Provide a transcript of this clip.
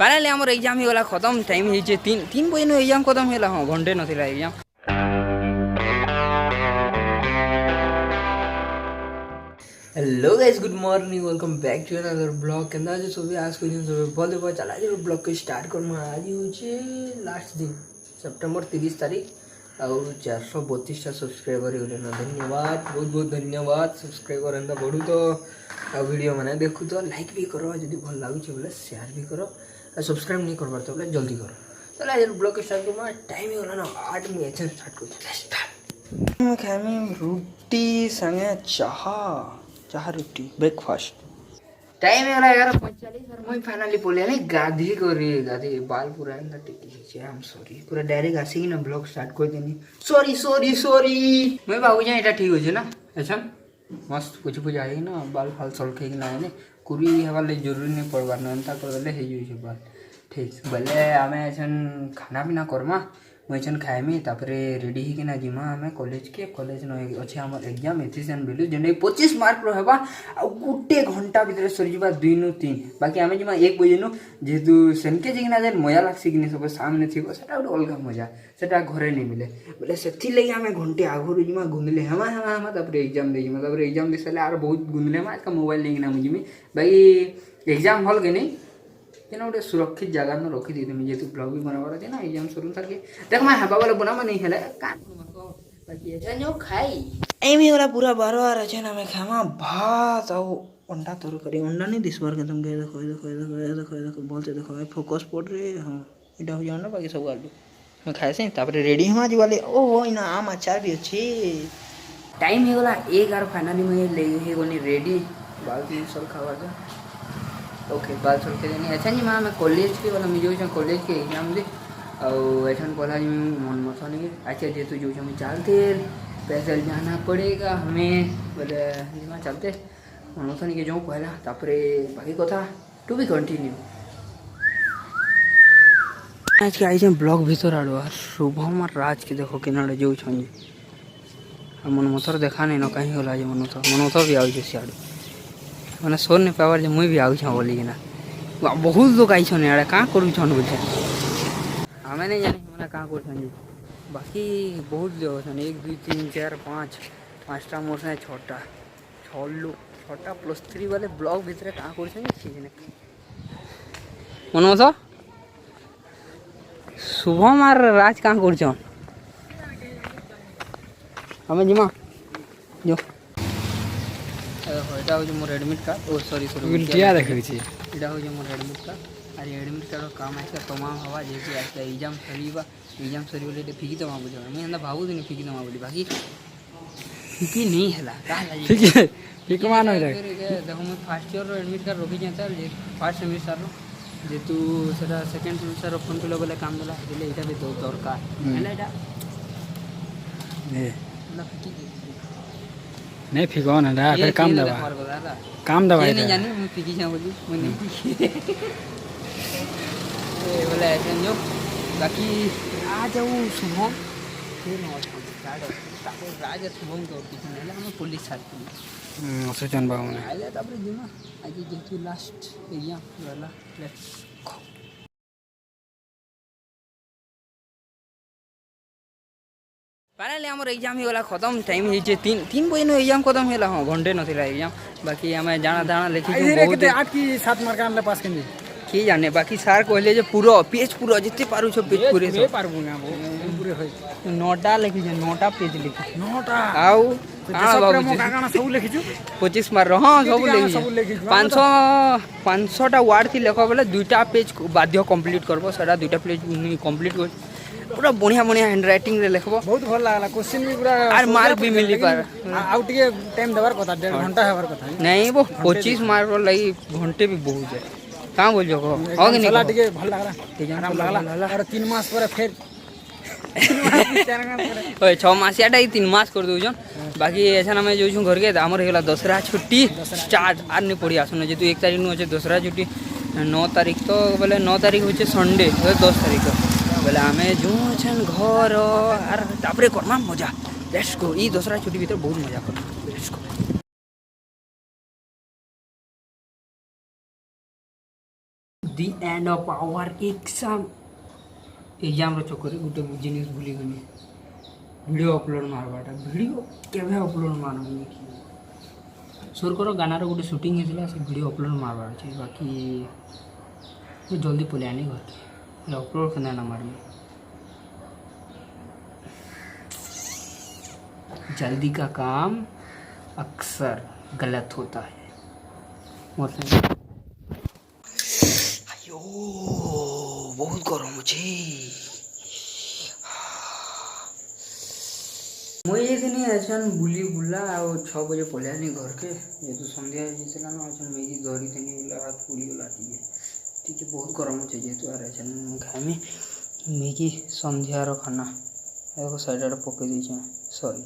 Finally आम exam ही गला खत्म टाइम हो तीन बजे एग्जाम खत्म है हाँ घंटे नाला exam. Hello guys good morning welcome back to another blog के सब आज को सब भले भले चला ब्लॉग को स्टार्ट कर आज हूँ लास्ट दिन सेप्टेम्बर 30 तारीख आउ 432टा सब्सक्राइबर हो धन्यवाद बहुत बहुत धन्यवाद सब्सक्राइबर एंता बढ़ू तो वीडियो मैंने देखू तो लाइक भी करो जब भल लगे बोले शेयर भी करो सब्सक्राइब नहीं करवार तो बोले जल्दी करो। तो आज ब्लॉग को स्टार्ट कर टाइम ही गला ना 8 में स्टार्ट कर खाए रुटी संगे चाह रुटी ब्रेकफास्ट टाइम है 11:45 और मैं फाइनली बोले नहीं गाधी गाधी बाल पूरा टिकी हम सॉरी पूरा डायरेक्ट आसिक ना ब्लॉग स्टार्ट कर देनी सॉरी सॉरी सॉरी मैं भाबू जा एटा ठीक हो ना अच्छा मस्त कुछ आई ना बाल फाल सलखे ना है कुरी हबार लगे जरूरी नहीं पड़वार ना एंता कर देले हे जाई बाल ठीक बोले आमे एछन खाना पीना करमा मुझे खाएमी तापरे रेडी ही ना जिमा आम कॉलेज के कॉलेज न अच्छे आम एग्जाम एथिसियन बेलू जेने 25 मार्क रहा आ गोटे घंटा भितर सरीजा 2 नु 3 बाकी आम जिमा 1 बजे नु जेहेतु सेनके जिना जे मजा लागसी कि सब सामने थी सेटा गोटे अलग मजा सेटा घरे नहीं मिले बोले से लगे आम घंटे आगुरी जिमा गुंदले हेमा हेमा हेमा तापरे एग्जाम दे जिमा तापरे एग्जाम दे सारे आर बहुत गुंदले आज का मोबाइल नहीं ना मुझे बाकी एग्जाम हल के नहीं ना गोटे सुरक्षित जगह में रखी दी तुम्हें जेहतु ब्लॉग भी बनाबार अच्छे ना एग्जाम शुरू थके देख मैं हेबा वाला बनाबा नहीं हेले बाकी ऐसा जो खाई एमी वाला पूरा 12 अच्छे ना मैं खामा भात और अंडा तरकारी अंडा नहीं दिसबार के तुम देखो देखो देखो देखो देखो बोलते देखो भाई फोकस पड़ रही हाँ इटा हो जाओ ना बाकी सब आलू मैं खाए से तापर रेडी हम आज वाले ओ हो ना आम अचार भी अच्छे टाइम हो गला 1 और फाइनली मैं ले हे गनी रेडी बाल भी सब खावा जा ओके बाल सर के देनी अच्छा जी मैं कॉलेज के वाला मुझे जो कॉलेज के एग्जाम दे और ऐसा पढ़ा जी मन मत नहीं अच्छा जेहतु जो हमें चलते पैदल जाना पड़ेगा हमें बोले जी चलते मन मत नहीं जो कहला तापरे बाकी कथा टू बी कंटिन्यू आज के आई ब्लॉग भीतर आड़ शुभम और राज के देखो कि जो मन मथर देखा नहीं न कहीं गला मन मथर भी आगे सियाड़ मैंने सोर नहीं पावर जो मुई भी आऊ बोली ना बहुत लोग आई आड़े कहाँ करूँ बोलते हमें नहीं जानी मैंने कहाँ कर बाकी बहुत लोग 1 2 3 4 5 5टा मोर से 6टा 6टा +3 वाले ब्लॉग भितर कहाँ कर मन मत शुभम और राज कहाँ कर हमें जिमा जो এটা হচ্ছে মোর এডমিট কার্ড ও সরি সরি উল্টিয়া দেখাইছি এটা হচ্ছে মোর এডমিট কার্ড আর এডমিট কার্ড কাম আছে तमाम হওয়া যেহেতু একটা এক্সাম সরিবা এক্সাম সরি বলে এটা ফিকি দমা বুঝা আমি এন্তা ভাবু দিনি ফিকি দমা বলি বাকি ফিকি नहीं ହେଲା କାହା ଫିକି ଫିକି ମାନ হৈ থাকে দেখো মই ফার্স্ট ইয়ার এডমিট কার্ড রখি যাতা যে ফার্স্ট সেমিস্টার যেহেতু সেটা সেকেন্ড সেমিস্টার ফর্ম ফিল বলে কাম দেলা দিলে এটা भी দরকার হেলা এটা না ফিকি नहीं फिको ना फिर काम दबा नहीं जानी मैं फिकी जा बोली मैं नहीं बोले ऐसे जो बाकी आ जाऊ शुभम फिर राज शुभम के पीछे नहीं हमें पुलिस छाती सुचन बाबू ने आइले तापर जिमा आज जेतु लास्ट एग्जाम वाला लेट्स गो फाइनाली आम एग्जाम ही गला खत्म टाइम हो 3 बजे एग्जाम खत्म है हाँ घंटे नाला एग्जाम बाकी आम जाना दाना लिखी बहुत 8 की 7 मार्क आनले पास के किए जाने बाकी सार कहले जे पूरा पेज पूरा जिते पारू छ पेज पूरे पारबू ना पूरे होय 9टा लिखी जे 9टा पेज लिखी 9टा आउ हां बाबू काना सब लिखी छु 25 मार हां सब लिखी 500 टा वर्ड थी लिखो बोले 2टा पेज बाध्य कंप्लीट करबो सेटा 2टा पेज कंप्लीट कर पूरा बढ़िया बढ़िया हैंड राइटिंग रे लिखबो बहुत भल लागला क्वेश्चन भी पूरा और मार्क भी मिली पर आउट के टाइम देबार कथा 1.5 घंटा हेबार कथा नहीं वो 25 मार्क लगी घंटे भी बहुत है कहां बोल जो हो कि नहीं चला टिके भल लागला आराम लागला और 3 मास पर फिर 6 मास याटा 3 मास कर दो जन बाकी ऐसा ना मैं जो घर के हमर हेला दसरा छुट्टी स्टार्ट आर नहीं पड़ी आसने जेतु 1 तारीख नु होचे दसरा छुट्टी 9 तारीख तो बोले 9 तारीख होचे संडे 10 तारीख बोले आम जो घर आर तापरे करमा मजा लेट्स गो ई दसरा छुट्टी भीतर बहुत मजा कर let's go the end of our exam चक्कर गोटे जिनिस भूली गली वीडियो अपलोड मारवाटा वीडियो केवे अपलोड मारबी सुरकर गानार गोटे शूटिंग होता से वीडियो अपलोड मारवार अच्छे बाकी जल्दी पलि आनी घर के अपलोड करना ना मारबी जल्दी का काम अक्सर गलत होता है अयो बहुत गरम अच्छे मुझे दिन आसान बुली बुला आ 6 बजे पलियानी घर के जेहतु संध्या होता ना आसान मैगी धरी देनी बोला हाथ पुड़ीगला टी बहुत गरम अच्छे जेहतु आर आसान खाएमी मैगी संध्यार खाना साइड पकई देचे सॉरी